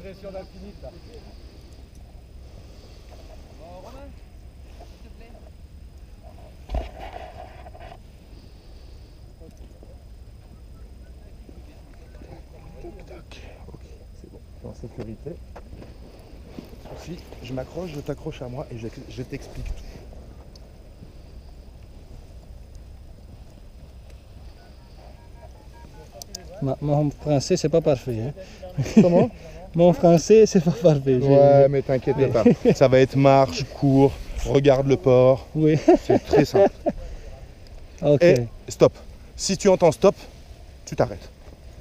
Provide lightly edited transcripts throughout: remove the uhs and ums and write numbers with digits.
pression d'Infinite là. Bon, Romain, s'il te plaît. Ok, c'est bon. En sécurité. Si je m'accroche, je t'accroche à moi et je t'explique tout. Mon français, c'est pas parfait. Hein. Comment? Mon français, c'est pas parfait. Ouais, mais t'inquiète pas. Ça va être marche, cours, regarde le port. Oui. C'est très simple. Ok. Et stop. Si tu entends stop, tu t'arrêtes.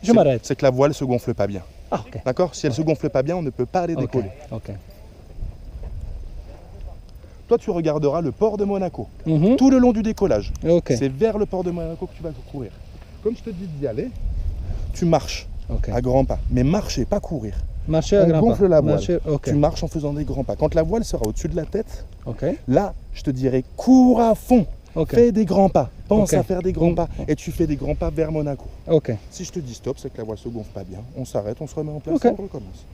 Je m'arrête. C'est que la voile se gonfle pas bien. Ah, ok. D'accord? Si elle se gonfle pas bien, on ne peut pas aller décoller. Ok. Toi, tu regarderas le port de Monaco. Mhm. Tout le long du décollage. Ok. C'est vers le port de Monaco que tu vas courir. Comme je te dis d'y aller, tu marches Ok. à grands pas. Mais marcher, pas courir. Marcher à On grands gonfle pas. la voile. Marcher, ok. Tu marches en faisant des grands pas. Quand la voile sera au-dessus de la tête, Ok. là, je te dirai cours à fond. Ok. Fais des grands pas. Pense Ok. à faire des grands pas. Et tu fais des grands pas vers Monaco. Ok. Si je te dis stop, c'est que la voile se gonfle pas bien. On s'arrête, on se remet en place Ok. et on recommence.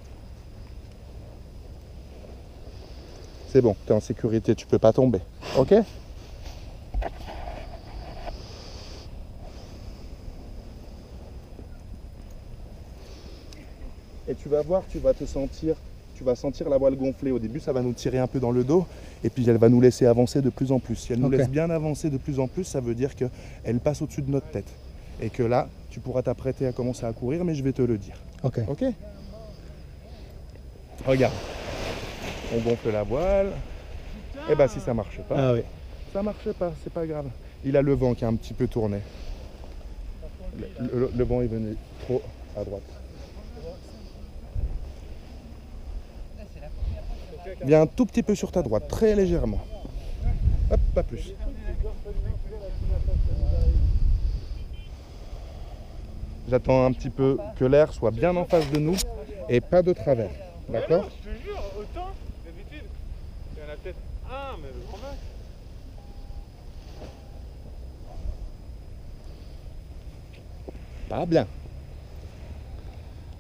C'est bon, tu es en sécurité, tu peux pas tomber. Ok? Et tu vas voir, tu vas sentir la voile gonfler. Au début, ça va nous tirer un peu dans le dos et puis elle va nous laisser avancer de plus en plus. Si elle nous Ok. laisse bien avancer de plus en plus, ça veut dire qu'elle passe au-dessus de notre tête. Et que là, tu pourras t'apprêter à commencer à courir, mais je vais te le dire. Ok. Ok? Regarde. On gonfle la voile. Et bah si ça marche pas, Ah oui. ça marche pas, c'est pas grave. Il a le vent qui a un petit peu tourné. Le vent est venu trop à droite. Viens un tout petit peu sur ta droite, très légèrement. Hop, pas plus. J'attends un petit peu que l'air soit bien en face de nous et pas de travers. D'accord? Je te jure, autant d'habitude. Il y en a peut-être un, mais le grand max. Pas bien.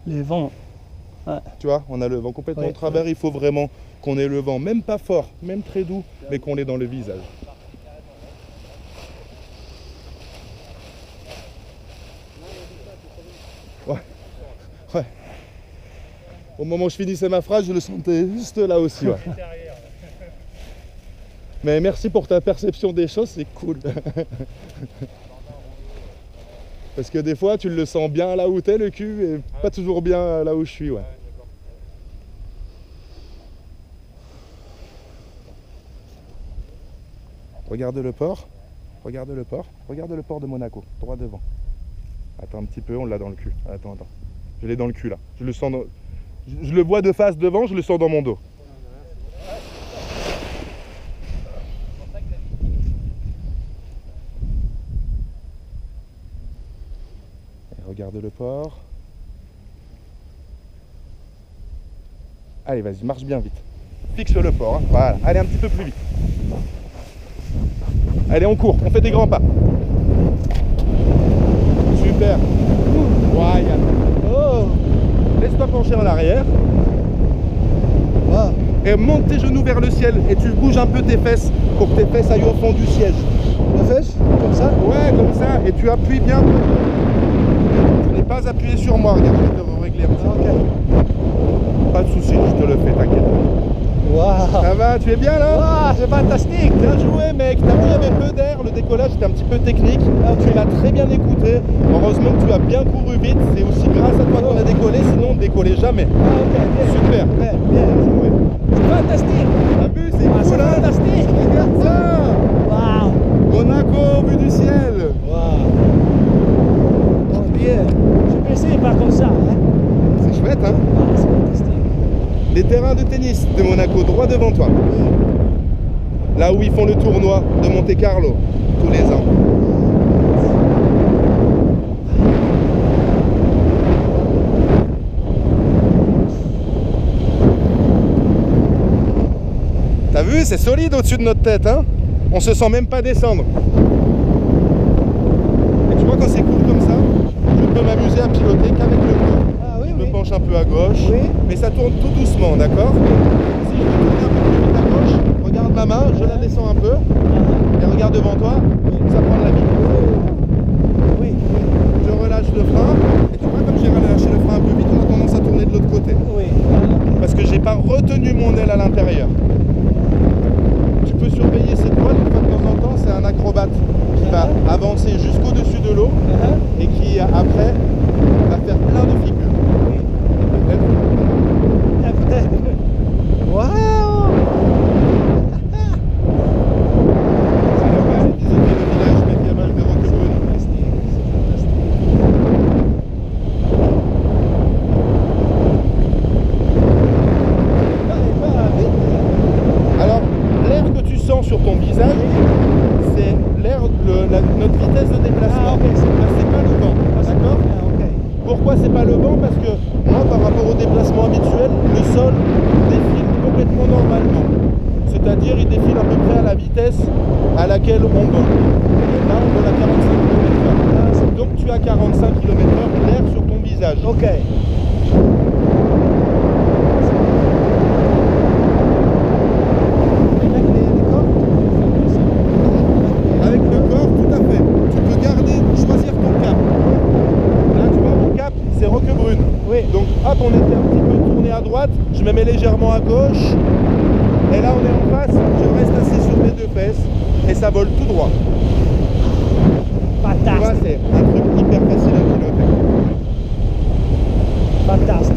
Les vents. Tu vois, on a le vent complètement Ouais, au travers. Il faut vraiment qu'on ait le vent, même pas fort, même très doux, mais qu'on l'ait dans le visage. Ouais. Ouais. Au moment où je finissais ma phrase, je le sentais juste là aussi. Ouais. Mais merci pour ta perception des choses, c'est cool. Parce que des fois, tu le sens bien là où t'es, le cul, et pas toujours bien là où je suis. Ouais. Regarde le port, regarde le port, regarde le port de Monaco, droit devant. Attends un petit peu, on l'a dans le cul. Attends. Je l'ai dans le cul là. Je le sens dans... je le vois de face devant, je le sens dans mon dos. Et regarde le port. Allez, vas-y, marche bien vite. Fixe le port, hein. Voilà. Allez un petit peu plus vite. Allez, on court, on fait des grands pas. Super. Royal. Oh. Laisse-toi pencher en arrière. Ah. Et monte tes genoux vers le ciel et tu bouges un peu tes fesses pour que tes fesses aillent au fond du siège. Les fesses? Comme ça? Ouais, comme ça. Et tu appuies bien. Tu n'es pas appuyé sur moi. Regarde, je vais te régler un petit peu. Ok. Pas de soucis, je te le fais, t'inquiète. Waouh. Ça va, tu es bien là? Waouh, c'est fantastique. Bien joué mec, t'as vu il y avait peu d'air, le décollage était un petit peu technique, tu m'as très bien écouté, heureusement que tu as bien couru vite, c'est aussi grâce à toi qu'on a décollé, sinon on ne décollait jamais. Ah, ok, bien. Super, Bien, bien bien. joué. C'est fantastique. T'as vu, c'est Ah, c'est cool hein? fantastique. Regarde ça. Waouh. Monaco, vue du ciel. Waouh. Oh, bien. Je pensais pas comme ça. Hein? C'est chouette hein? Ah, c'est fantastique. Les terrains de tennis de Monaco, droit devant toi. Là où ils font le tournoi de Monte Carlo, tous les ans. T'as vu, c'est solide au-dessus de notre tête, hein? On se sent même pas descendre. Et tu vois, quand c'est cool comme ça, je peux m'amuser à piloter qu'avec le corps. Ah oui, Je peux oui. penche un peu à gauche, Oui. mais ça tourne tout doucement, d'accord? Si je veux tourner un peu plus vite à gauche, regarde ma main, je la descends un peu, et regarde devant toi, ça prend de la vitesse. Oui, Je relâche le frein, et tu vois comme j'ai relâché le frein un peu vite, on a tendance à tourner de l'autre côté. oui. Parce que j'ai pas retenu mon aile à l'intérieur. Tu peux surveiller cette voile, une fois de temps en temps, c'est un acrobate qui va avancer jusqu'au-dessus de l'eau et qui après va faire plein de figures. Peut-être. Ah, peut-être. Waouh! Alors, bah, les visiter le village médiéval de Roquebrune. Fantastique, c'est fantastique. Pas vite. Alors, l'air que tu sens sur ton visage, c'est l'air, notre vitesse de déplacement. Ah, ok, c'est Ah, c'est pas le vent, d'accord? Ah, ok. Pourquoi c'est pas le vent? Parce que moi, par rapport au déplacement habituel, le sol défile complètement normalement. C'est-à-dire, il défile à peu près à la vitesse à laquelle on vole. Et là, on vole à 45 km/h. Donc, tu as 45 km/h d'air sur ton visage. Ok. Avec les cordes, Avec le corps, tout à fait. Tu peux garder, choisir ton cap. Là, tu vois, mon cap, c'est Roquebrune. Oui. Donc, hop, on était un petit peu tourné à droite. Je me mets légèrement à gauche. Et là, on est en face. Je reste assis sur mes deux fesses. Et ça vole tout droit. Tu vois, Fantastique. c'est un truc hyper facile à piloter. Fantastique.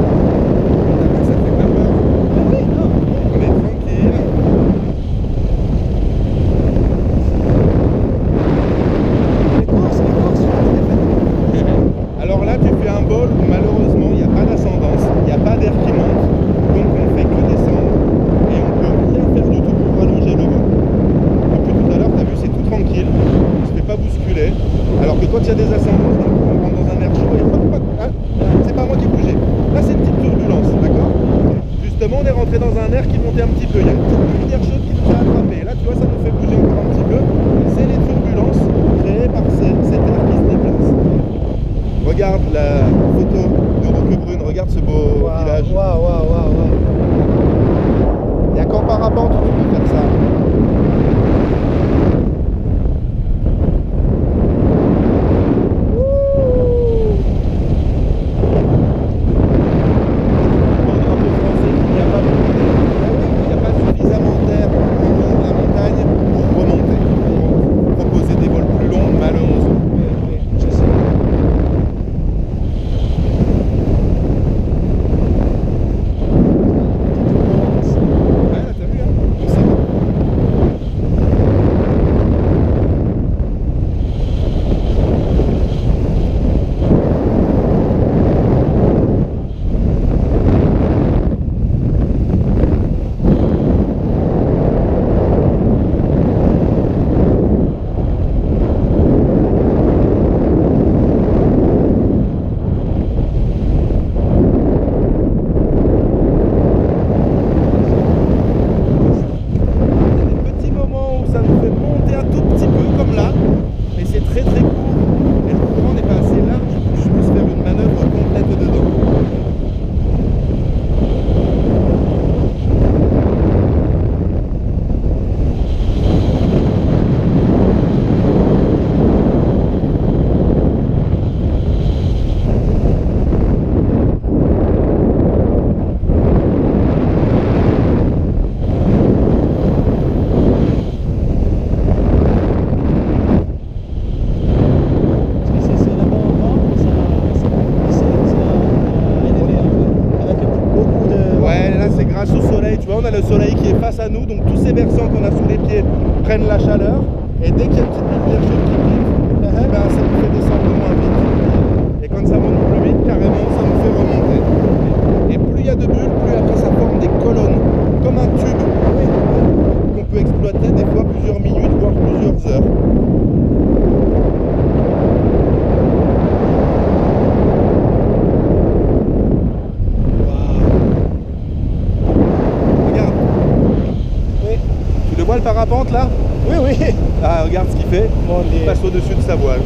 Ça fait pas peur. Oui, non. On est tranquille. Les courses, Alors là, tu fais un vol où malheureusement, il n'y a pas d'ascendance, il n'y a pas d'air qui monte. Donc on fait que descendre et on peut rien faire du tout pour rallonger le vol. Depuis tout à l'heure, tu as vu, c'est tout tranquille. On ne se fait pas bousculer. Alors que quand il y a des ascendances, on rentre dans un air chaud et hop, hop, hein, c'est pas moi qui ai bougé. Là, c'est une petite turbulence, d'accord? Justement, on est rentré dans un air qui montait un petit peu. Il y a une petite lumière chaude qui nous a attrapé. Là, tu vois, ça nous fait bouger encore un petit peu. C'est les turbulences créées par cet air qui se déplace. Regarde la photo de Roquebrune, regarde ce beau village. Waouh. Il n'y a qu'en parapente où tu peux faire ça. Au drapeau français, il n'y a pas beaucoup d'air. Il n'y a pas suffisamment d'air au long de la montagne pour remonter. Pour proposer des vols plus longs, malheureusement. Oui, je sais. Ouais, là, t'as vu, hein? On sait. Des petits moments où ça nous fait monter un tout petit peu comme là, mais c'est très très court et le courant n'est pas assez large pour que je puisse faire une manœuvre complète dedans. C'est le bon vent, c'est élevé un peu, avec beaucoup de... Ouais, là c'est grâce au soleil, tu vois, on a le soleil qui est face à nous, donc tous ces versants qu'on a sous les pieds prennent la chaleur, et dès qu'il y a une petite lumière chaude qui pique, ben, ça nous fait descendre moins vite. Et quand ça monte plus vite, carrément, ça nous fait remonter. Et plus il y a de bulles, plus après ça forme des colonnes, comme un tube, qu'on peut exploiter des fois plusieurs minutes, voire plusieurs heures. Regarde, Oui, tu le vois le parapente là? Oui, oui. Ah, regarde ce qu'il fait. Mon Il Dieu. passe au-dessus de sa voile.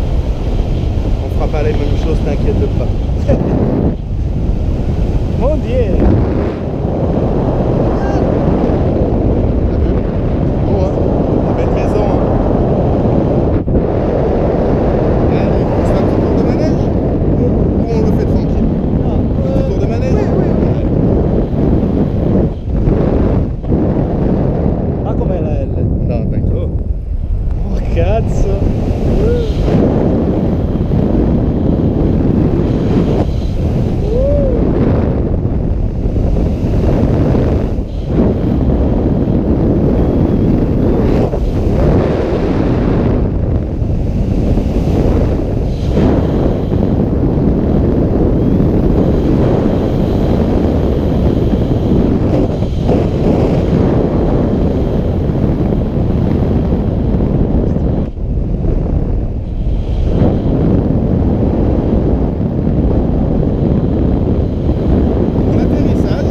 On fera pas les mêmes choses, t'inquiète pas. Mon Dieu. Bon, hein? La belle maison. Hein? Allez, on se fait un petit tour de manège? Ou on le fait tranquille? Un petit tour de manège? Ah, com'è la L? Non, t'inquiète. Oh, cazzo. Pour l'atterrissage,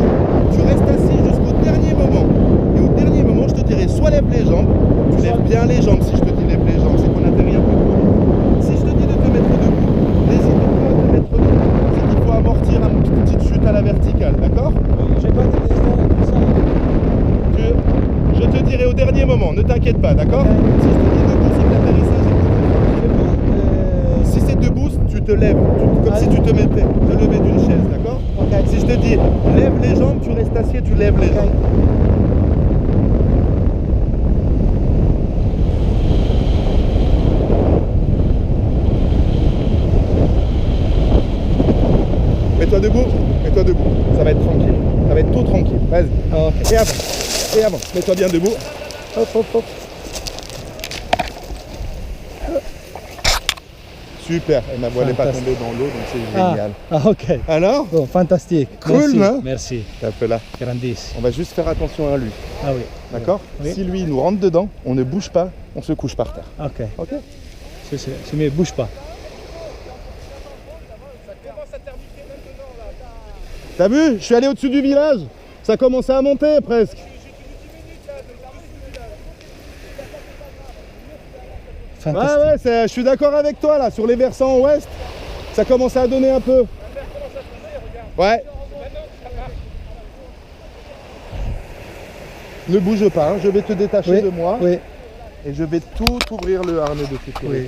tu restes assis jusqu'au dernier moment. Et au dernier moment, je te dirais soit lève les jambes, tu lèves bien les jambes si je te dis lève les jambes, c'est qu'on atterrit un peu trop vite. Si je te dis de te mettre debout, n'hésite pas à te mettre debout. C'est qu'il faut amortir une petite chute à la verticale, d'accord? J'ai pas de comme ça. Je te dirai au dernier moment, ne t'inquiète pas, d'accord? Ok. Si je te dis debout, c'est que l'atterrissage est plutôt tranquille. Si c'est debout, tu te lèves, comme si tu te mettais, te lever d'une chaise, d'accord? Ok. Si je te dis lève les jambes, tu restes assis et tu lèves les jambes. Mets-toi debout, mets-toi debout. Ça va être tranquille. Ça va être tout tranquille. Vas-y. Ah, ok. Et avant. Et avant. Mets-toi bien debout. Hop, hop, hop. Super. Et ma voile n'est pas Fantastique. tombée dans l'eau, donc c'est Ah, génial. ah, ok. Alors, Bon, fantastique. Cool, Merci. non? Merci. un peu là. Grandissimo. On va juste faire attention à lui. Ah oui. D'accord? Oui. Si lui il nous rentre dedans, on ne bouge pas, on se couche par terre. Ok. Ok? Si, mais bouge pas. T'as vu? Je suis allé au-dessus du village. Ça commençait à monter presque. Ouais, Fantastique. ouais, je suis d'accord avec toi là. Sur les versants ouest, ça commençait à donner un peu. Ouais. Ne bouge pas, hein, je vais te détacher Oui, de moi oui, et je vais tout ouvrir le harnais de sécurité. oui.